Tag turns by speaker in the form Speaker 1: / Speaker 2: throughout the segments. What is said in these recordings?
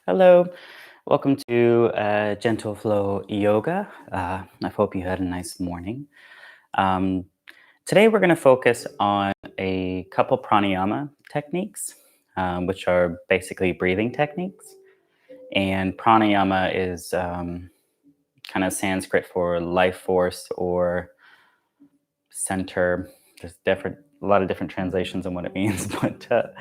Speaker 1: Hello, welcome to Gentle Flow Yoga. I hope you had a nice morning. Um, Today, we're going to focus on a couple pranayama techniques, which are basically breathing techniques. And pranayama is kind of Sanskrit for life force or center. There's a lot of different translations on what it means, but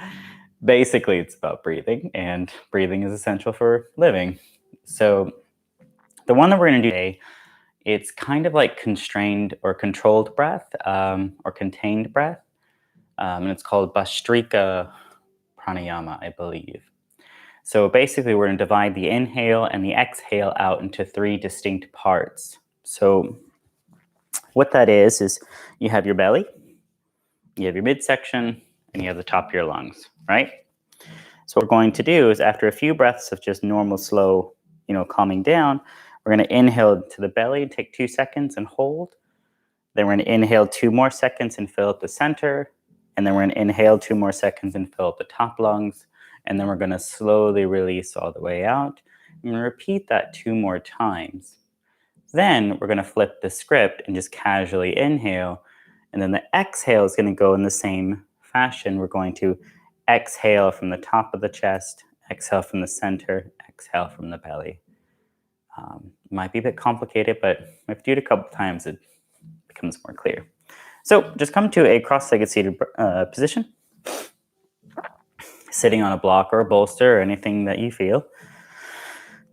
Speaker 1: basically, it's about breathing, and breathing is essential for living. So, the one that we're going to do today, it's kind of like constrained or controlled breath or contained breath. And it's called Bhastrika Pranayama, I believe. So basically, we're going to divide the inhale and the exhale out into three distinct parts. So what that is you have your belly, you have your midsection, and you have the top of your lungs, right? So what we're going to do is after a few breaths of just normal, slow, calming down, we're going to inhale to the belly, take 2 seconds and hold. Then we're going to inhale 2 more seconds and fill up the center. And then we're going to inhale 2 more seconds and fill up the top lungs. And then we're going to slowly release all the way out. And repeat that 2 more times. Then we're going to flip the script and just casually inhale. And then the exhale is going to go in the same fashion. We're going to exhale from the top of the chest, exhale from the center, exhale from the belly. Might be a bit complicated, but if you do it a couple times, it becomes more clear. So just come to a cross-legged seated position, sitting on a block or a bolster or anything that you feel.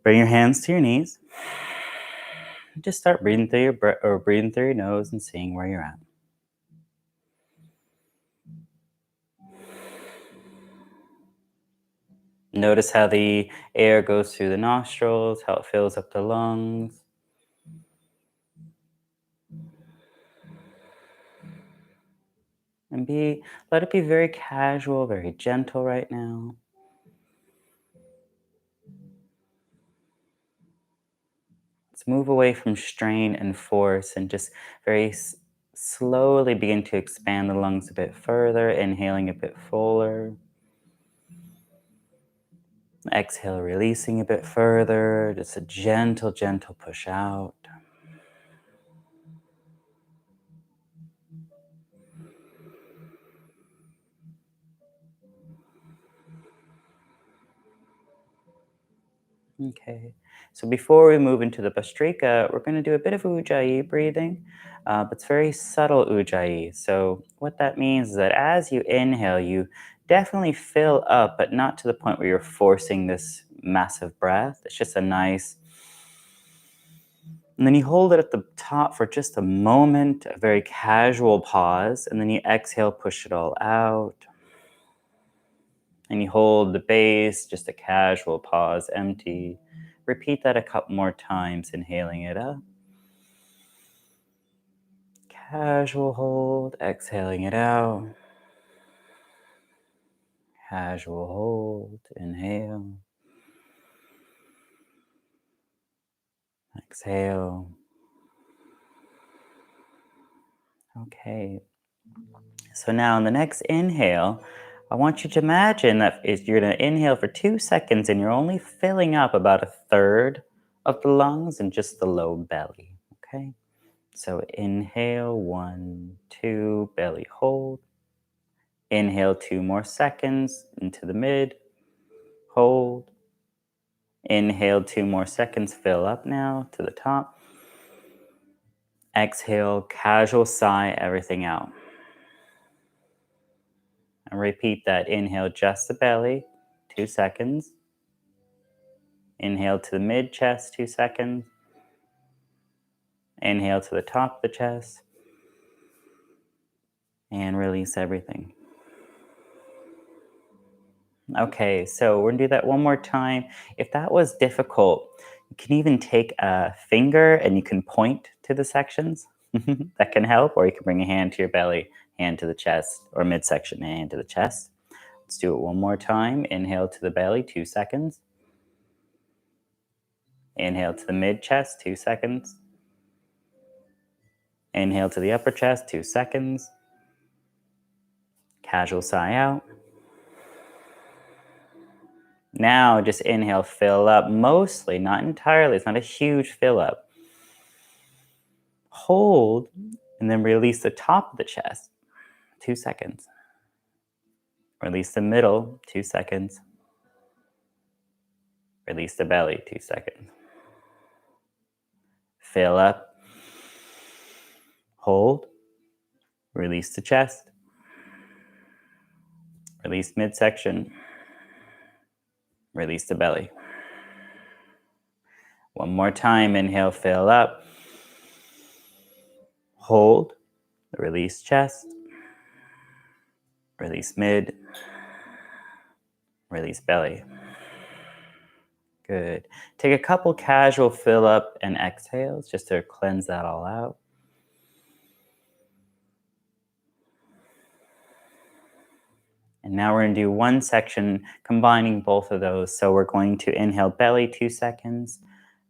Speaker 1: Bring your hands to your knees. Just start breathing through your nose and seeing where you're at. Notice how the air goes through the nostrils, how it fills up the lungs. And let it be very casual, very gentle right now. Let's move away from strain and force and just very slowly begin to expand the lungs a bit further, inhaling a bit fuller. Exhale, releasing a bit further, just a gentle, gentle push out. Okay, so before we move into the Bhastrika, we're going to do a bit of Ujjayi breathing, but it's very subtle Ujjayi. So what that means is that as you inhale, you definitely fill up, but not to the point where you're forcing this massive breath. It's just a nice, and then you hold it at the top for just a moment, a very casual pause, and then you exhale, push it all out. And you hold the base, just a casual pause, empty. Repeat that a couple more times, inhaling it up. Casual hold, exhaling it out. Casual hold, inhale. Exhale. Okay. So now in the next inhale, I want you to imagine that you're going to inhale for 2 seconds and you're only filling up about a third of the lungs and just the low belly. Okay. So inhale, 1, 2, belly hold. Inhale 2 more seconds into the mid, hold. Inhale 2 more seconds, fill up now to the top. Exhale, casual sigh everything out. And repeat that. Inhale just the belly, 2 seconds. Inhale to the mid chest, 2 seconds. Inhale to the top of the chest. And release everything. Okay, so we're gonna do that one more time. If that was difficult, you can even take a finger and you can point to the sections. That can help, or you can bring a hand to your belly, hand to the chest, or midsection, hand to the chest. Let's do it one more time. Inhale to the belly, 2 seconds. Inhale to the mid chest, 2 seconds. Inhale to the upper chest, 2 seconds. Casual sigh out. Now just inhale, fill up mostly, not entirely. It's not a huge fill up. Hold, and then release the top of the chest. 2 seconds. Release the middle, 2 seconds. Release the belly, 2 seconds. Fill up. Hold. Release the chest. Release midsection. Release the belly. One more time. Inhale, fill up. Hold. Release chest. Release mid. Release belly. Good. Take a couple casual fill up and exhales just to cleanse that all out. And now we're going to do one section combining both of those. So we're going to inhale belly 2 seconds,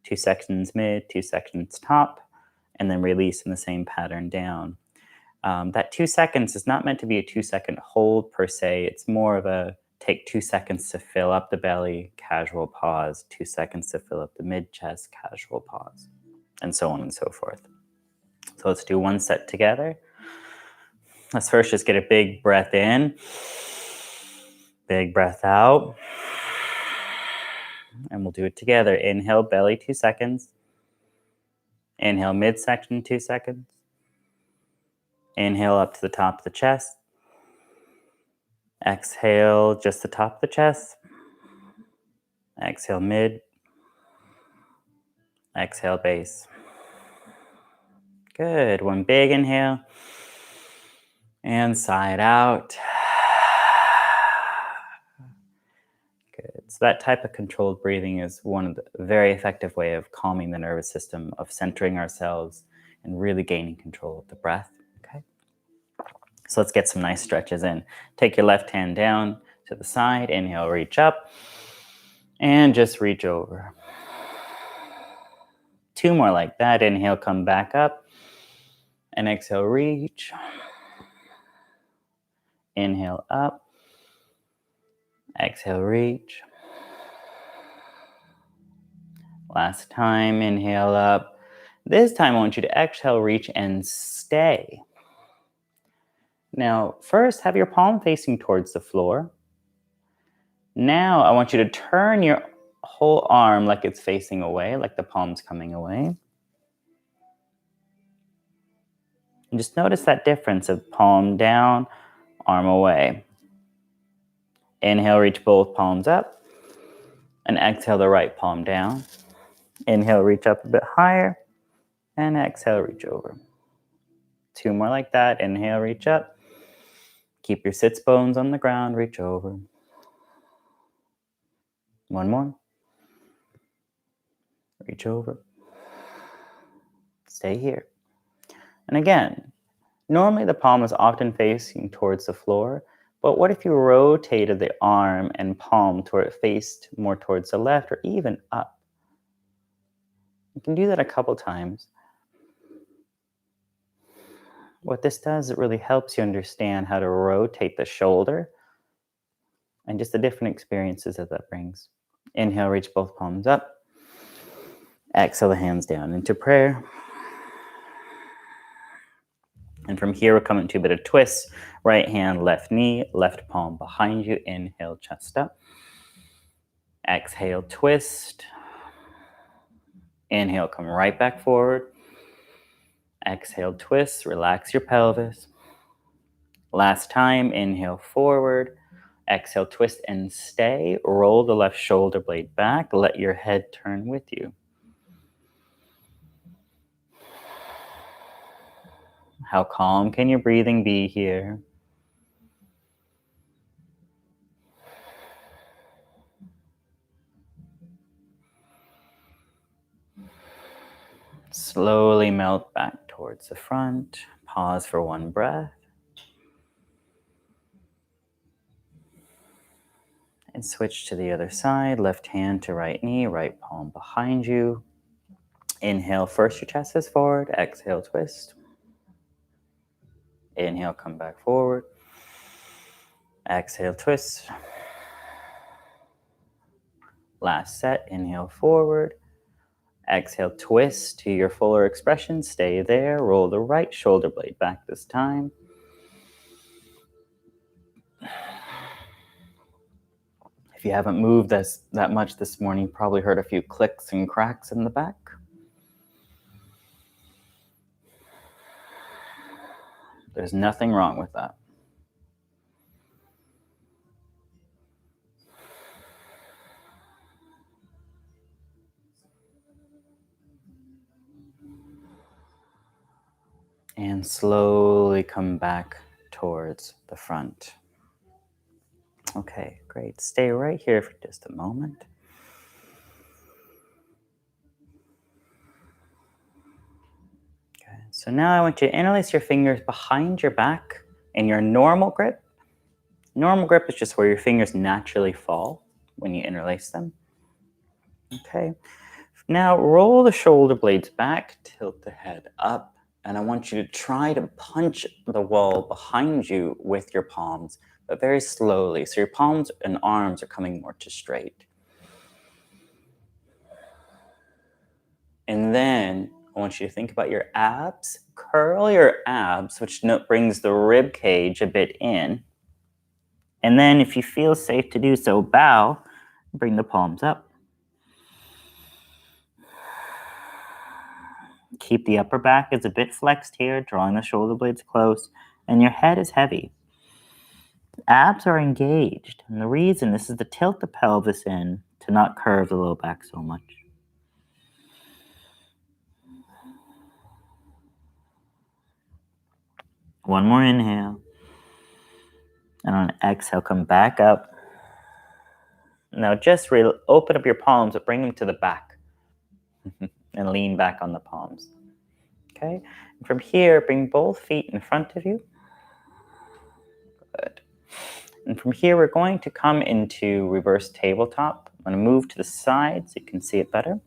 Speaker 1: 2 seconds mid, 2 seconds top, and then release in the same pattern down. That 2 seconds is not meant to be a 2-second hold per se. It's more of a take 2 seconds to fill up the belly, casual pause, 2 seconds to fill up the mid chest, casual pause, and so on and so forth. So let's do one set together. Let's first just get a big breath in, big breath out, and we'll do it together. Inhale, belly 2 seconds. Inhale, midsection 2 seconds. Inhale up to the top of the chest. Exhale, just the top of the chest. Exhale, mid. Exhale, base. Good. One big inhale. And side out. Good. So that type of controlled breathing is one of the very effective way of calming the nervous system, of centering ourselves, and really gaining control of the breath. Okay. So let's get some nice stretches in. Take your left hand down to the side. Inhale, reach up. And just reach over. 2 more like that. Inhale, come back up. And exhale, reach. Inhale, up. Exhale, reach. Last time, inhale up. This time, I want you to exhale, reach, and stay. Now, first, have your palm facing towards the floor. Now, I want you to turn your whole arm like it's facing away, like the palm's coming away. And just notice that difference of palm down, arm away. Inhale, reach both palms up. And exhale the right palm down. Inhale, reach up a bit higher. And exhale, reach over. 2 more like that. Inhale, reach up. Keep your sits bones on the ground. Reach over. 1 more. Reach over. Stay here. And again, normally the palm is often facing towards the floor, but what if you rotated the arm and palm toward it faced more towards the left or even up? You can do that a couple times. What this does, it really helps you understand how to rotate the shoulder and just the different experiences that brings. Inhale, reach both palms up. Exhale the hands down into prayer. And from here, we're coming to a bit of twists. Right hand, left knee, left palm behind you. Inhale, chest up. Exhale, twist. Inhale, come right back forward. Exhale, twist. Relax your pelvis. Last time, inhale forward. Exhale, twist and stay. Roll the left shoulder blade back. Let your head turn with you. How calm can your breathing be here? Slowly melt back towards the front. Pause for 1 breath. And switch to the other side. Left hand to right knee, right palm behind you. Inhale, first your chest is forward. Exhale, twist. Inhale, come back forward. Exhale, twist. Last set, inhale forward. Exhale, twist to your fuller expression. Stay there. Roll the right shoulder blade back this time. If you haven't moved that much this morning, you probably heard a few clicks and cracks in the back. There's nothing wrong with that. And slowly come back towards the front. Okay, great. Stay right here for just a moment. Okay, so now I want you to interlace your fingers behind your back in your normal grip. Normal grip is just where your fingers naturally fall when you interlace them. Okay, now roll the shoulder blades back, tilt the head up, and I want you to try to punch the wall behind you with your palms, but very slowly. So your palms and arms are coming more to straight. And then I want you to think about your abs. Curl your abs, which brings the rib cage a bit in. And then if you feel safe to do so, bow, bring the palms up. Keep the upper back is a bit flexed here, drawing the shoulder blades close, and your head is heavy. Abs are engaged, and the reason this is to tilt the pelvis in to not curve the low back so much. One more inhale. And on an exhale, come back up. Now just open up your palms, but bring them to the back. And lean back on the palms. Okay? And from here, bring both feet in front of you. Good. And from here, we're going to come into reverse tabletop. I'm going to move to the side so you can see it better.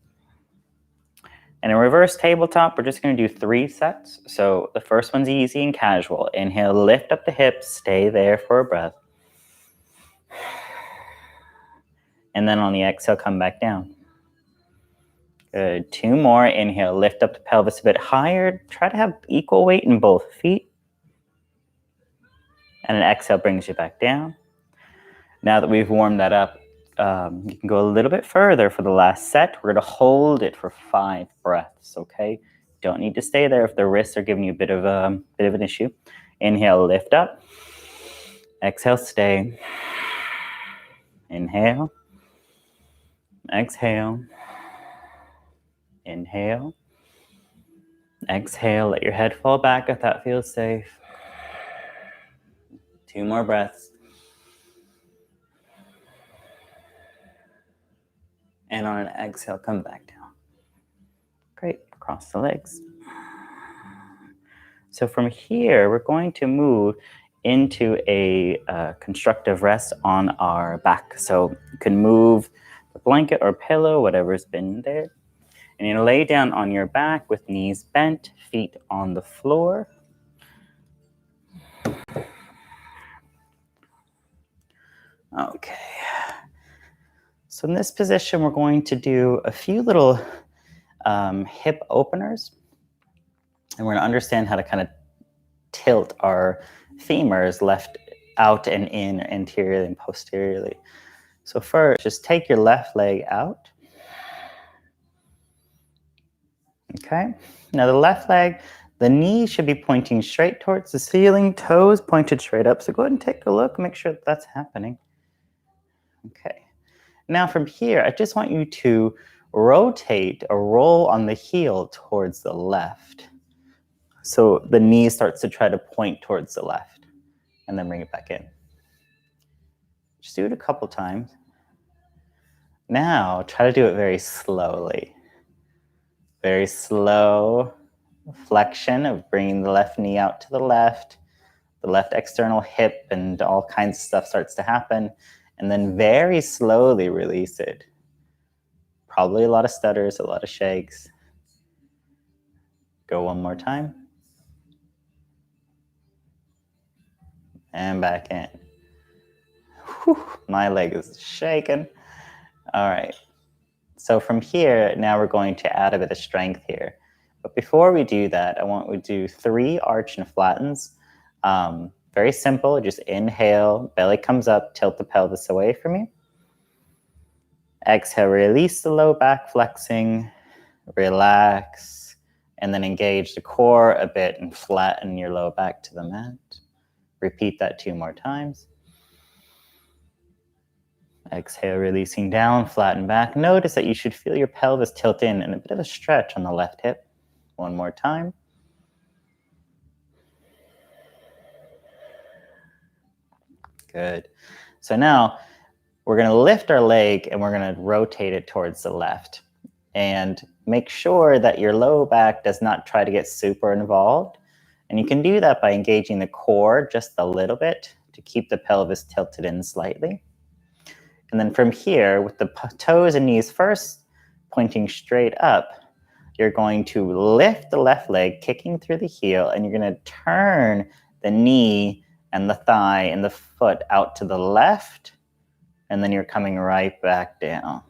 Speaker 1: And in reverse tabletop, we're just going to do 3 sets. So the first one's easy and casual. Inhale, lift up the hips, stay there for a breath. And then on the exhale, come back down. Good. 2 more. Inhale, lift up the pelvis a bit higher. Try to have equal weight in both feet. And an exhale brings you back down. Now that we've warmed that up, you can go a little bit further for the last set. We're going to hold it for 5 breaths, okay? Don't need to stay there if the wrists are giving you a bit of an issue. Inhale, lift up. Exhale, stay. Inhale. Exhale. Inhale. Exhale. Let your head fall back if that feels safe. 2 more breaths. And on an exhale, come back down. Great. Cross the legs. So from here, we're going to move into a constructive rest on our back. So you can move the blanket or pillow, whatever's been there. And you lay down on your back with knees bent, feet on the floor. Okay. So in this position, we're going to do a few little hip openers. And we're going to understand how to kind of tilt our femurs left out and in, anteriorly and posteriorly. So first, just take your left leg out. Okay. Now the left leg, the knee should be pointing straight towards the ceiling, toes pointed straight up. So go ahead and take a look, make sure that's happening. Okay. Now from here, I just want you to rotate or roll on the heel towards the left. So the knee starts to try to point towards the left and then bring it back in. Just do it a couple times. Now try to do it very slowly. Very slow flexion of bringing the left knee out to the left external hip, and all kinds of stuff starts to happen. And then very slowly release it. Probably a lot of stutters, a lot of shakes. Go one more time. And back in. Whew, my leg is shaking. All right. So from here, now we're going to add a bit of strength here. But before we do that, I want we to do 3 arch and flattens. Very simple. Just inhale, belly comes up, tilt the pelvis away from you. Exhale, release the low back, flexing, relax, and then engage the core a bit and flatten your low back to the mat. Repeat that 2 more times. Exhale, releasing down, flatten back. Notice that you should feel your pelvis tilt in and a bit of a stretch on the left hip. 1 more time. Good. So now we're going to lift our leg and we're going to rotate it towards the left. And make sure that your low back does not try to get super involved. And you can do that by engaging the core just a little bit to keep the pelvis tilted in slightly. And then from here, with the toes and knees first, pointing straight up, you're going to lift the left leg, kicking through the heel, and you're going to turn the knee and the thigh and the foot out to the left, and then you're coming right back down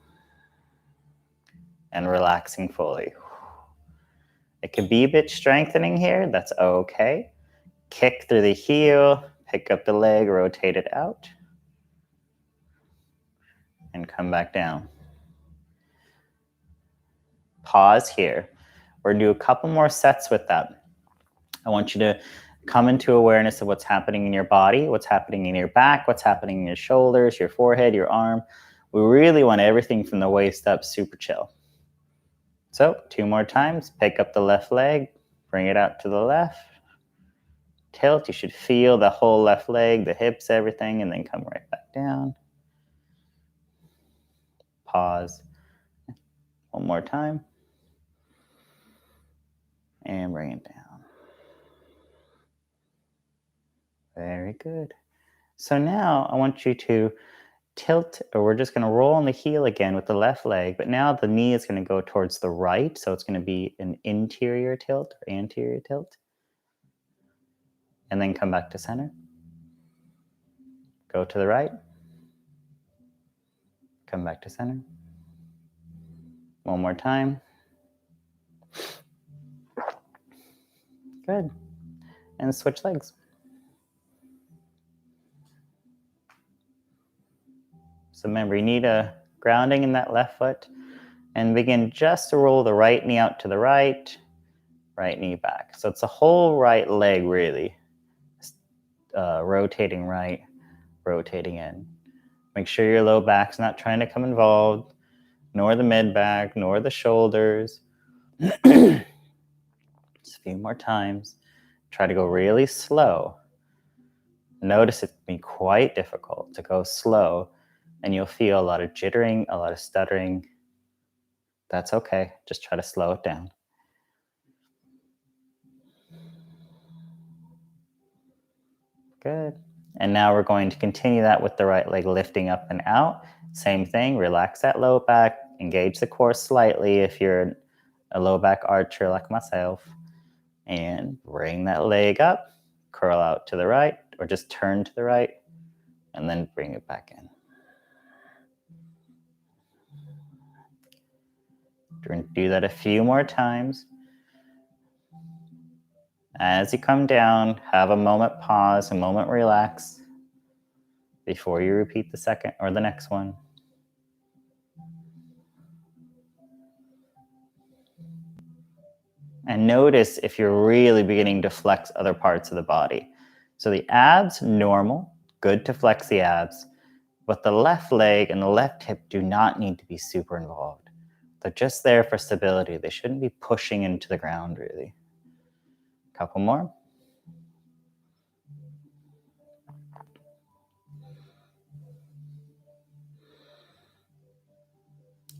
Speaker 1: and relaxing fully. It could be a bit strengthening here. That's okay. Kick through the heel, pick up the leg, rotate it out, and come back down. Pause here. We're going to do a couple more sets with that. I want you to come into awareness of what's happening in your body, what's happening in your back, what's happening in your shoulders, your forehead, your arm. We really want everything from the waist up super chill. So 2 more times. Pick up the left leg, bring it out to the left. Tilt. You should feel the whole left leg, the hips, everything, and then come right back down. Pause. 1 more time. And bring it down. Very good. So now I want you to tilt, or we're just going to roll on the heel again with the left leg, but now the knee is going to go towards the right, so it's going to be an interior tilt or anterior tilt. And then come back to center. Go to the right. Come back to center. 1 more time. Good. And switch legs. So remember, you need a grounding in that left foot, and begin just to roll the right knee out to the right knee back. So it's the whole right leg really, rotating right, rotating in. Make sure your low back's not trying to come involved, nor the mid back, nor the shoulders. Just a few more times. Try to go really slow. Notice it can be quite difficult to go slow, and you'll feel a lot of jittering, a lot of stuttering. That's okay. Just try to slow it down. Good. And now we're going to continue that with the right leg lifting up and out. Same thing, relax that low back, engage the core slightly if you're a low back archer like myself, and bring that leg up, curl out to the right, or just turn to the right, and then bring it back in. We're going to do that a few more times. As you come down, have a moment pause, a moment relax before you repeat the second or the next one. And notice if you're really beginning to flex other parts of the body. So the abs, normal, good to flex the abs, but the left leg and the left hip do not need to be super involved. They're just there for stability. They shouldn't be pushing into the ground really. Couple more.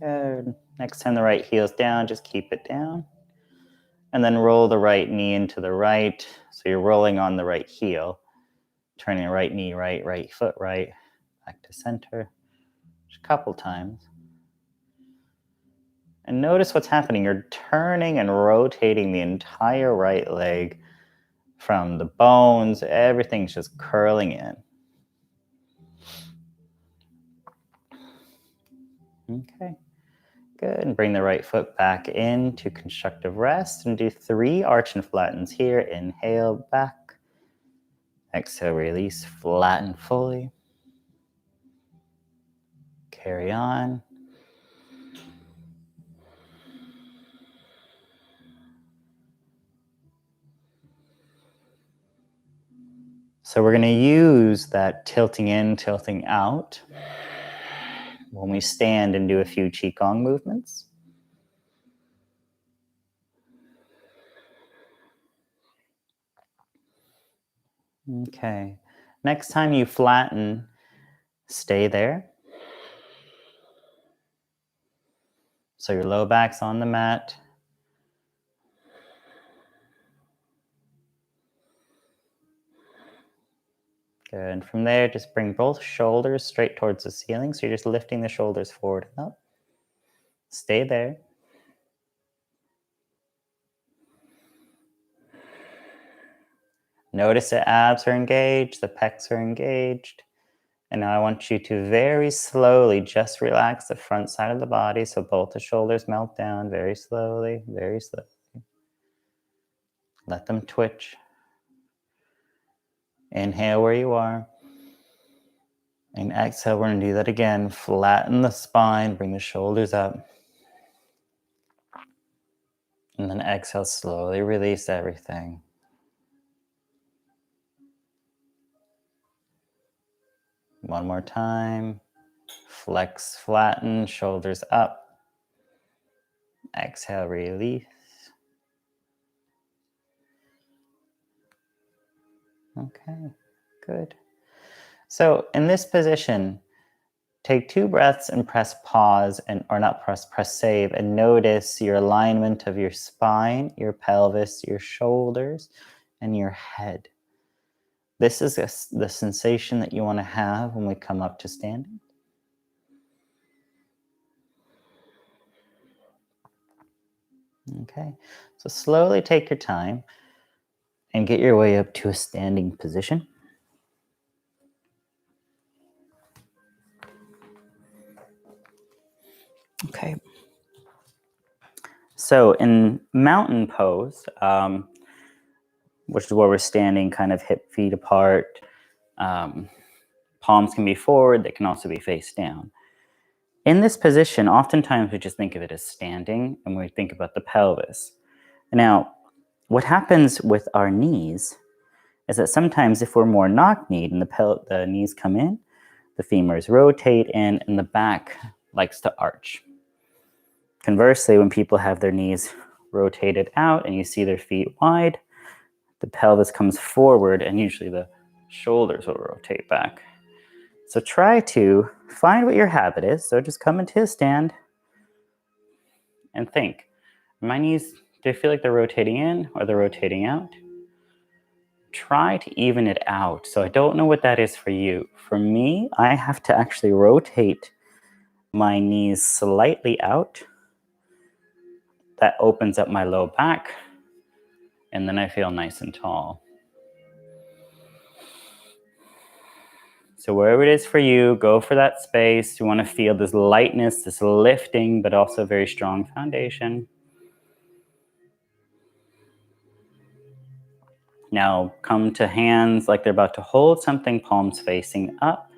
Speaker 1: Good. Next time the right heel's down, just keep it down. And then roll the right knee into the right. So you're rolling on the right heel. Turning right knee right, right foot right, back to center. Just a couple times. And notice what's happening. You're turning and rotating the entire right leg from the bones. Everything's just curling in. Okay, good. And bring the right foot back into constructive rest and do 3 arch and flattens here. Inhale, back. Exhale, release, flatten fully. Carry on. So we're going to use that tilting in, tilting out when we stand and do a few Qigong movements. Okay. Next time you flatten, stay there. So your low back's on the mat. Good. And from there, just bring both shoulders straight towards the ceiling. So you're just lifting the shoulders forward and up. Stay there. Notice the abs are engaged, the pecs are engaged. And now I want you to very slowly just relax the front side of the body so both the shoulders melt down very slowly, very slowly. Let them twitch. Inhale where you are. And exhale, we're going to do that again. Flatten the spine, bring the shoulders up. And then exhale, slowly release everything. One more time. Flex, flatten, shoulders up. Exhale, release. Okay, good. So in this position, take 2 breaths and press pause, or not press save, and notice your alignment of your spine, your pelvis, your shoulders, and your head. This is the sensation that you want to have when we come up to standing. Okay, so slowly take your time and get your way up to a standing position. Okay. So in mountain pose, which is where we're standing kind of hip feet apart, palms can be forward, they can also be face down. In this position, oftentimes we just think of it as standing and we think about the pelvis. Now, what happens with our knees is that sometimes if we're more knock-kneed and the knees come in, the femurs rotate in and the back likes to arch. Conversely, when people have their knees rotated out and you see their feet wide, the pelvis comes forward and usually the shoulders will rotate back. So try to find what your habit is. So just come into a stand and think, my knees, do I feel like they're rotating in or they're rotating out? Try to even it out. So I don't know what that is for you. For me, I have to actually rotate my knees slightly out. That opens up my low back, and then I feel nice and tall. So wherever it is for you, go for that space. You want to feel this lightness, this lifting, but also very strong foundation. Now come to hands like they're about to hold something, palms facing up.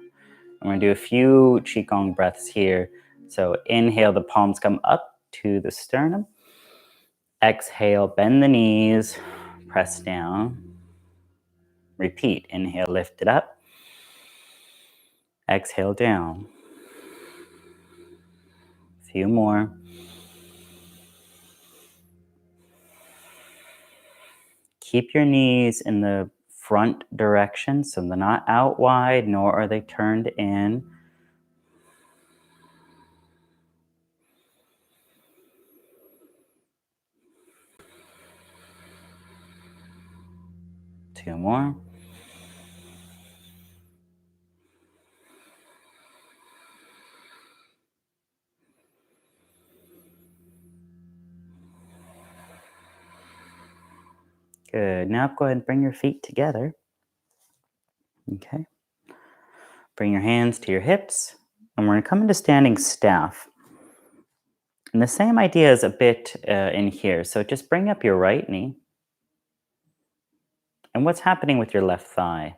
Speaker 1: I'm going to do a few Qigong breaths here. So inhale, the palms come up to the sternum. Exhale, bend the knees, press down. Repeat, inhale, lift it up. Exhale, down. A few more. Keep your knees in the front direction, so they're not out wide, nor are they turned in. Two more. Good. Now go ahead and bring your feet together. Okay. Bring your hands to your hips, and we're going to come into standing staff. And the same idea is a bit in here. So just bring up your right knee. And what's happening with your left thigh?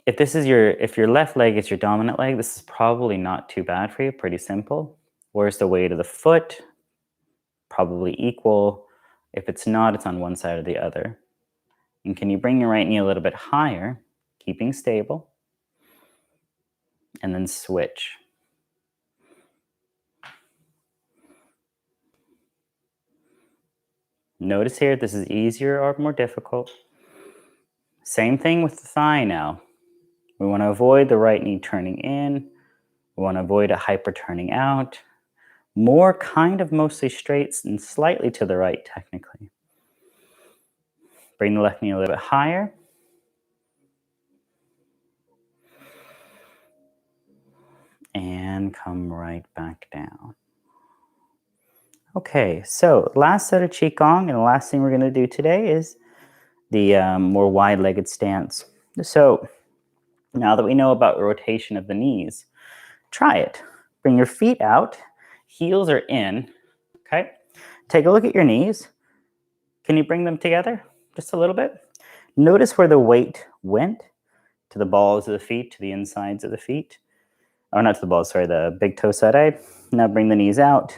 Speaker 1: If your left leg is your dominant leg, this is probably not too bad for you, pretty simple. Where's the weight of the foot? Probably equal. If it's not, it's on one side or the other. And can you bring your right knee a little bit higher, keeping stable, and then switch. Notice here, this is easier or more difficult. Same thing with the thigh now. We want to avoid the right knee turning in. We want to avoid a hyper turning out. More kind of mostly straight and slightly to the right, technically. Bring the left knee a little bit higher. And come right back down. Okay, so last set of Qigong, and the last thing we're going to do today is the more wide-legged stance. So now that we know about rotation of the knees, try it. Bring your feet out, heels are in, okay? Take a look at your knees. Can you bring them together just a little bit? Notice where the weight went, to the balls of the feet, to the insides of the feet. Oh, not to the balls, sorry, the big toe side. Now bring the knees out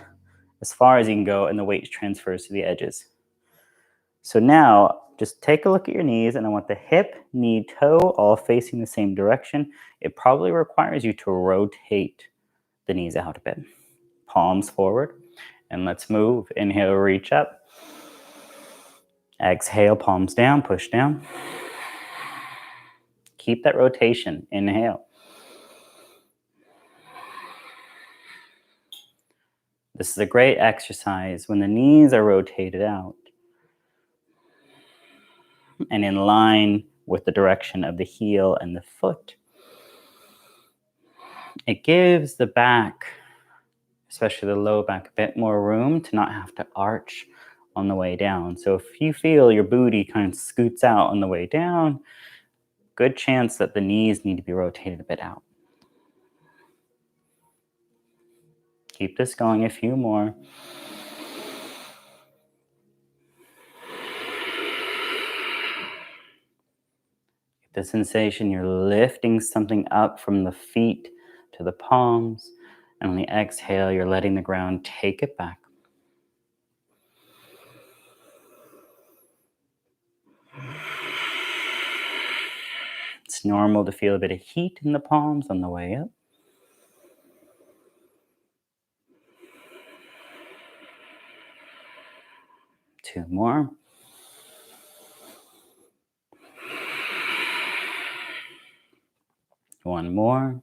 Speaker 1: as far as you can go, and the weight transfers to the edges. So now, just take a look at your knees, and I want the hip, knee, toe all facing the same direction. It probably requires you to rotate the knees out a bit. Palms forward, and let's move. Inhale, reach up. Exhale, palms down, push down. Keep that rotation. Inhale. This is a great exercise when the knees are rotated out and in line with the direction of the heel and the foot. It gives the back, especially the low back, a bit more room to not have to arch on the way down. So if you feel your booty kind of scoots out on the way down, good chance that the knees need to be rotated a bit out. Keep this going, a few more. The sensation you're lifting something up from the feet to the palms, and on the exhale, you're letting the ground take it back. It's normal to feel a bit of heat in the palms on the way up. Two more. One more.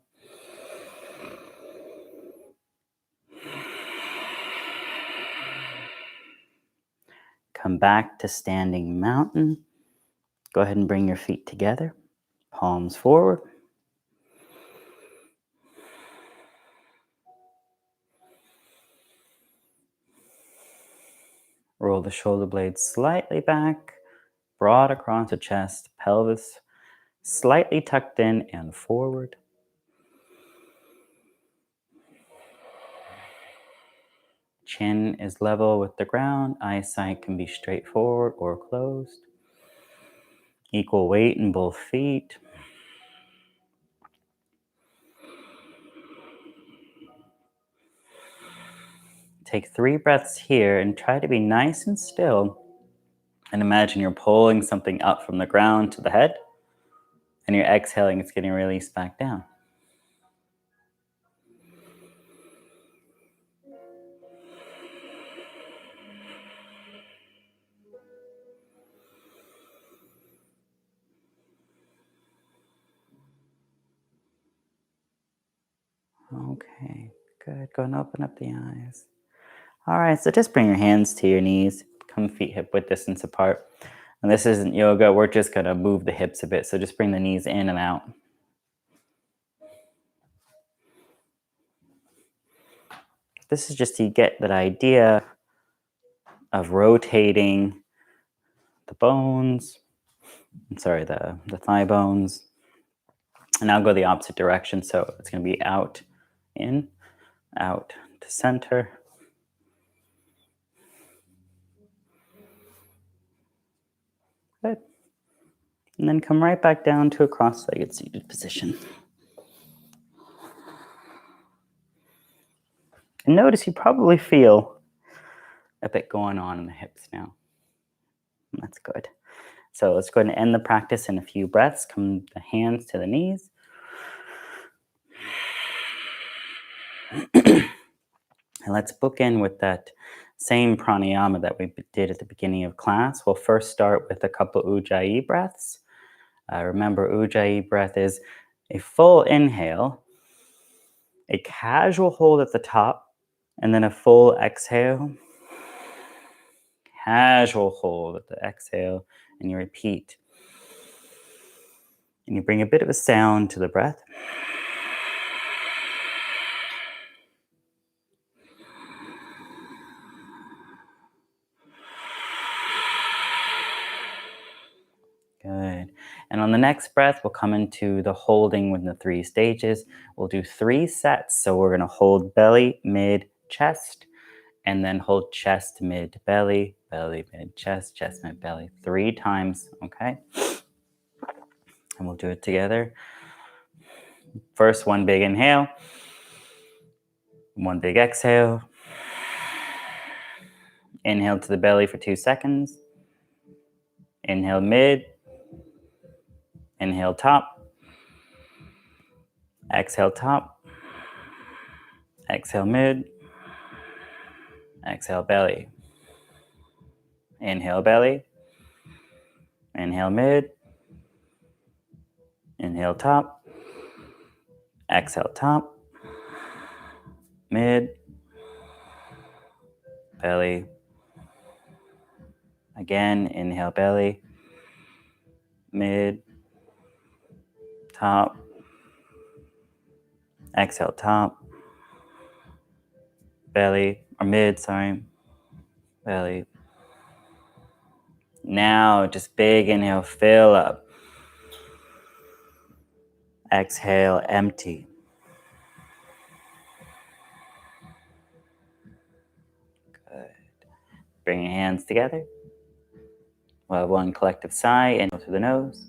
Speaker 1: Come back to standing mountain. Go ahead and bring your feet together. Palms forward. Roll the shoulder blades slightly back, broad across the chest, pelvis slightly tucked in and forward. Chin is level with the ground. Eyesight can be straightforward or closed. Equal weight in both feet. Take 3 breaths here and try to be nice and still. And imagine you're pulling something up from the ground to the head. And you're exhaling, it's getting released back down. Okay, good. Go and open up the eyes. All right, so just bring your hands to your knees. Come feet hip width distance apart. And this isn't yoga. We're just going to move the hips a bit. So just bring the knees in and out. This is just to get that idea of rotating the bones. The thigh bones. And now go the opposite direction. So it's going to be out, in, out to center. Good. And then come right back down to a cross-legged seated position. And notice you probably feel a bit going on in the hips now. That's good. So let's go ahead and end the practice in a few breaths. Come the hands to the knees. And let's bookend with that same pranayama that we did at the beginning of class. We'll first start with a couple ujjayi breaths. Remember, ujjayi breath is a full inhale, a casual hold at the top, and then a full exhale. Casual hold at the exhale, and you repeat. And you bring a bit of a sound to the breath. Good. And on the next breath, we'll come into the holding with the 3 stages. We'll do 3 sets. So we're going to hold belly, mid, chest, and then hold chest, mid, belly, belly, mid, chest, chest, mid, belly 3 times. Okay. And we'll do it together. First, one big inhale, one big exhale. Inhale to the belly for 2 seconds. Inhale mid. Inhale top. Exhale top. Exhale mid. Exhale belly. Inhale belly. Inhale mid. Inhale top. Exhale top. Mid. Belly. Again, inhale belly. Mid. Top. Exhale top. Belly, or mid, sorry. Belly. Now, just big inhale, fill up. Exhale, empty. Good. Bring your hands together. We'll have one collective sigh, in through the nose.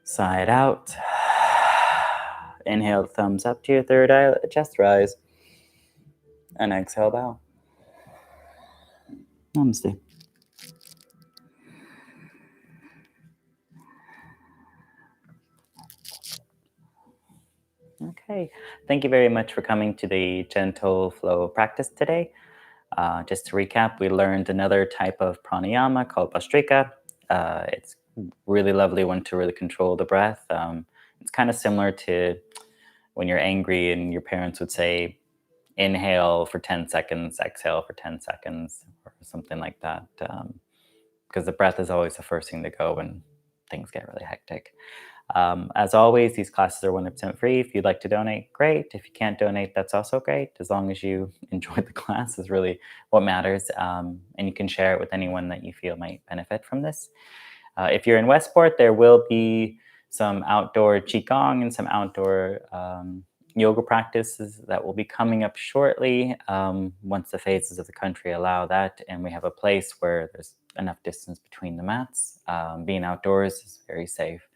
Speaker 1: Sigh it out. Inhale, thumbs up to your third eye, let the chest rise. And exhale, bow. Namaste. Okay, thank you very much for coming to the gentle flow practice today. Just to recap, we learned another type of pranayama called Bhastrika. It's really lovely one to really control the breath. It's kind of similar to when you're angry and your parents would say, inhale for 10 seconds, exhale for 10 seconds, or something like that. Because the breath is always the first thing to go when things get really hectic. As always, these classes are 100% free. If you'd like to donate, great. If you can't donate, that's also great. As long as you enjoy the class is really what matters. And you can share it with anyone that you feel might benefit from this. If you're in Westport, there will be some outdoor Qigong and some outdoor yoga practices that will be coming up shortly once the phases of the country allow that. And we have a place where there's enough distance between the mats. Being outdoors is very safe.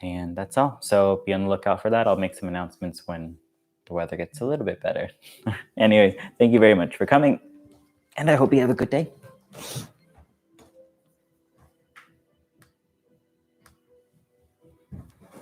Speaker 1: And that's all. So be on the lookout for that. I'll make some announcements when the weather gets a little bit better. Anyways, thank you very much for coming. And I hope you have a good day.